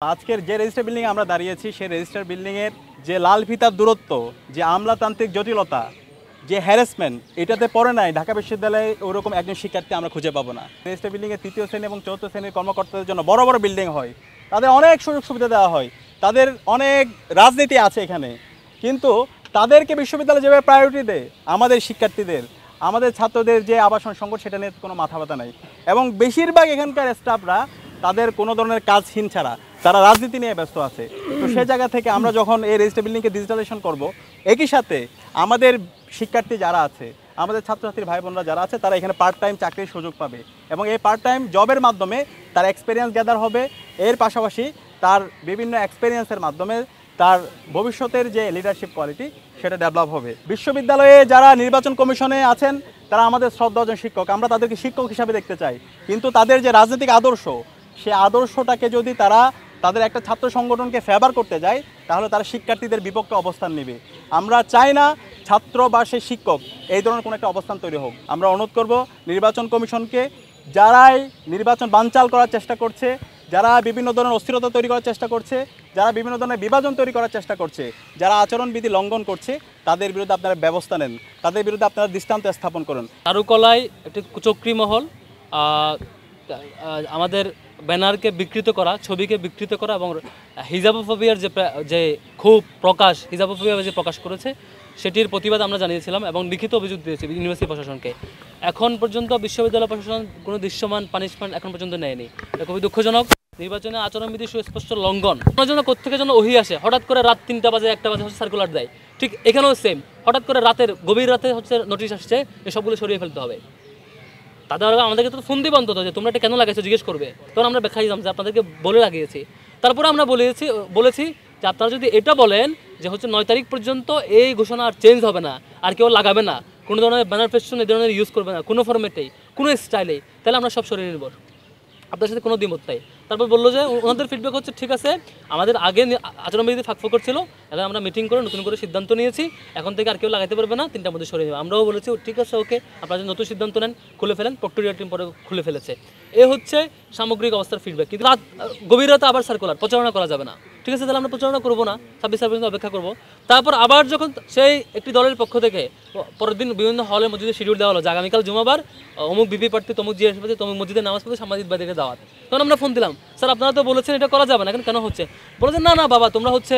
আজকের যে রেজিস্টার বিল্ডিংয়ে আমরা দাঁড়িয়েছি সেই রেজিস্টার বিল্ডিংয়ের যে লাল ফিতার দূরত্ব, যে আমলাতান্ত্রিক জটিলতা, যে হ্যারাসমেন্ট, এটাতে পড়ে নাই ঢাকা বিশ্ববিদ্যালয়ে ওরকম একজন শিক্ষার্থী আমরা খুঁজে পাবো না। রেজিস্টার বিল্ডিংয়ে তৃতীয় শ্রেণী এবং চতুর্থ শ্রেণীর কর্মকর্তাদের জন্য বড় বড় বিল্ডিং হয়, তাদের অনেক সুযোগ সুবিধা দেওয়া হয়, তাদের অনেক রাজনীতি আছে এখানে, কিন্তু তাদেরকে বিশ্ববিদ্যালয় যেভাবে প্রায়োরিটি দেয় আমাদের শিক্ষার্থীদের, আমাদের ছাত্রদের যে আবাসন সংকট, সেটা নিয়ে কোনো মাথা ব্যথা নাই। এবং বেশিরভাগ এখানকার স্টাফরা তাদের কোনো ধরনের কাজহীন ছাড়া তারা রাজনীতি নিয়ে ব্যস্ত আছে। তো সে জায়গা থেকে আমরা যখন এই রেজিস্টার বিল্ডিংকে ডিজিটালাইজেশন করব, একই সাথে আমাদের শিক্ষার্থী যারা আছে, আমাদের ছাত্রছাত্রীর ভাই বোনরা যারা আছে, তারা এখানে পার্ট টাইম চাকরির সুযোগ পাবে এবং এই পার্ট টাইম জবের মাধ্যমে তার এক্সপিরিয়েন্স গ্যাদার হবে। এর পাশাপাশি তার বিভিন্ন এক্সপিরিয়েন্সের মাধ্যমে তার ভবিষ্যতের যে লিডারশিপ কোয়ালিটি সেটা ডেভেলপ হবে। বিশ্ববিদ্যালয়ে যারা নির্বাচন কমিশনে আছেন তারা আমাদের শ্রদ্ধাভাজন শিক্ষক, আমরা তাদেরকে শিক্ষক হিসাবে দেখতে চাই, কিন্তু তাদের যে রাজনৈতিক আদর্শ, সে আদর্শটাকে যদি তারা তাদের একটা ছাত্র সংগঠনকে ফেভার করতে যায়, তাহলে তারা শিক্ষার্থীদের বিপক্ষে অবস্থান নেবে। আমরা চাই না ছাত্র বা সে শিক্ষক এই ধরনের কোনো একটা অবস্থান তৈরি হোক। আমরা অনুরোধ করব নির্বাচন কমিশনকে, যারাই নির্বাচন বানচাল করার চেষ্টা করছে, যারা বিভিন্ন ধরনের অস্থিরতা তৈরি করার চেষ্টা করছে, যারা বিভিন্ন ধরনের বিভাজন তৈরি করার চেষ্টা করছে, যারা আচরণবিধি লঙ্ঘন করছে, তাদের বিরুদ্ধে আপনারা ব্যবস্থা নেন, তাদের বিরুদ্ধে আপনারা দৃষ্টান্ত স্থাপন করুন। চারুকলায় একটি কুচক্রী মহল আমাদের ব্যানারকে বিকৃত করা, ছবিকে বিকৃত করা এবং হিজাবোফোবিয়ার যে খুব প্রকাশ, হিজাবোফোবিয়া যে প্রকাশ করেছে সেটির প্রতিবাদ আমরা জানিয়েছিলাম এবং লিখিত অভিযোগ দিয়েছি ইউনিভার্সিটি প্রশাসনকে। এখন পর্যন্ত বিশ্ববিদ্যালয় প্রশাসন কোনো দৃশ্যমান পানিশমেন্ট এখন পর্যন্ত নেয়নি। এটা খুবই দুঃখজনক। নির্বাচনে আচরণবিধি সুস্পষ্ট লঙ্ঘন। ওনার জন্য কোত্থেকে যেন ওহি আসে, হঠাৎ করে রাত 3টা বাজে 1টা বাজে হচ্ছে সার্কুলার দেয়, ঠিক এখানেও সেম, হঠাৎ করে গভীর রাতে হচ্ছে নোটিশ আসছে যে সবগুলো সরিয়ে ফেলতে হবে। তাদের আমাদেরকে তো ফোন দিয়ে অন্তত যে তোমরা এটা কেন লাগাইছো জিজ্ঞেস করবে, তখন আমরা ব্যাখ্যা দিলাম যে আপনাদেরকে বলে লাগিয়েছি। তারপরে আমরা বলেছি যে আপনারা যদি এটা বলেন যে হচ্ছে 9 তারিখ পর্যন্ত এই ঘোষণা আর চেঞ্জ হবে না, আর কেউ লাগাবে না, কোনো ধরনের ব্যানার ফেস্টুন এই ধরনের ইউজ করবে না, কোনো ফরম্যাটেই, কোনো স্টাইলেই, তাহলে আমরা সব সরিয়ে নেব, আপনার সাথে কোনো দ্বিমত নাই। তারপর বললো যে ওনাদের ফিডব্যাক হচ্ছে ঠিক আছে, আমাদের আগে আচরণবিধি ফাঁকফোকর ছিল, এখন আমরা মিটিং করে নতুন করে সিদ্ধান্ত নিয়েছি, এখন থেকে আর কেউ লাগাইতে পারবে না, 3টার মধ্যে সরিয়ে নেবে। আমরাও বলেছি ঠিক আছে, ওকে, আপনারা যদি নতুন সিদ্ধান্ত নেন খুলে ফেলেন। প্রক্টোরিয়া টিম পরে খুলে ফেলেছে। এ হচ্ছে সামগ্রিক অবস্থার ফিডব্যাক। কিন্তু গভীর রাতে আবার সার্কুলার, প্রচারণা করা যাবে না, ঠিক আছে, তাহলে আমরা প্রচারণা করবো না, 26 পর্যন্ত অপেক্ষা করবো। তারপর আবার যখন সেই একটি দলের পক্ষ থেকে পরের দিন বিভিন্ন হলের মসজিদে শিডিউল দেওয়া হলো যে আগামীকাল জুমাবার অমুক বিপি প্রার্থী তমুক জিএস প্রার্থী তমুক মসজিদে নামাজ পড়তে সাংবাদিকবাদীকে দাওয়াত। তখন আমরা ফোন দিলাম, স্যার আপনারা তো বলেছেন এটা করা যাবে না, এখন কেন হচ্ছে? বলেছেন না বাবা, তোমরা হচ্ছে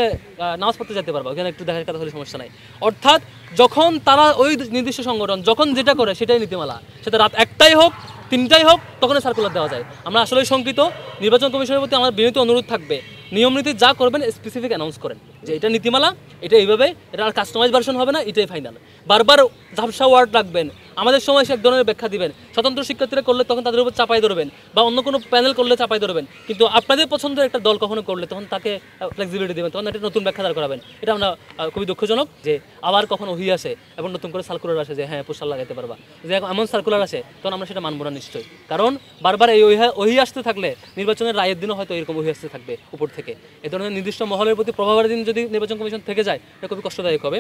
নামাজ পড়তে যেতে পারবা, ওখানে একটু দেখা কথা হলে সমস্যা নাই। অর্থাৎ যখন তারা ওই নির্দিষ্ট সংগঠন যখন যেটা করে সেটাই নীতিমালা, সেটা রাত 1টাই হোক 3টাই হোক, তখনই সার্কুলার দেওয়া যায়। আমরা আসলে শঙ্কিত। নির্বাচন কমিশনের প্রতি আমার বিনীত অনুরোধ থাকবে, নিয়ম নীতি যা করবেন স্পেসিফিক অ্যানাউন্স করেন যে এটা নীতিমালা, এটা এইভাবে, এটা আর কাস্টমাইজ ভার্সন হবে না, এটাই ফাইনাল। বারবার ঝাপসা ওয়ার্ড রাখবেন, আমাদের সময় সে এক ধরনের ব্যাখ্যা দিবেন। স্বতন্ত্র শিক্ষার্থীরা করলে তখন তাদের উপর চাপাই ধরবেন, বা অন্য কোনো প্যানেল করলে চাপাই ধরবেন, কিন্তু আপনাদের পছন্দের একটা দল কখনো করলে তখন তাকে ফ্লেক্সিবিলিটি দেবেন, তখন একটা নতুন ব্যাখ্যা দাঁড় করাবেন। এটা আমরা খুবই দুঃখজনক যে আবার কখনো ওহি আসে এবং নতুন করে সার্কুলার আসে যে হ্যাঁ পোস্টার লাগাইতে পারবা, যে এমন সার্কুলার আসে তখন আমরা সেটা মানব না নিশ্চয়ই। কারণ বারবার এই ওহি আসতে থাকলে নির্বাচনের রায়ের দিনও হয়তো এরকম ওহি আসতে থাকবে উপর থেকে। এ ধরনের নির্দিষ্ট মহলের প্রতি প্রভাবের দিন যদি নির্বাচন কমিশন থেকে যায়, এটা খুবই কষ্টদায়ক হবে।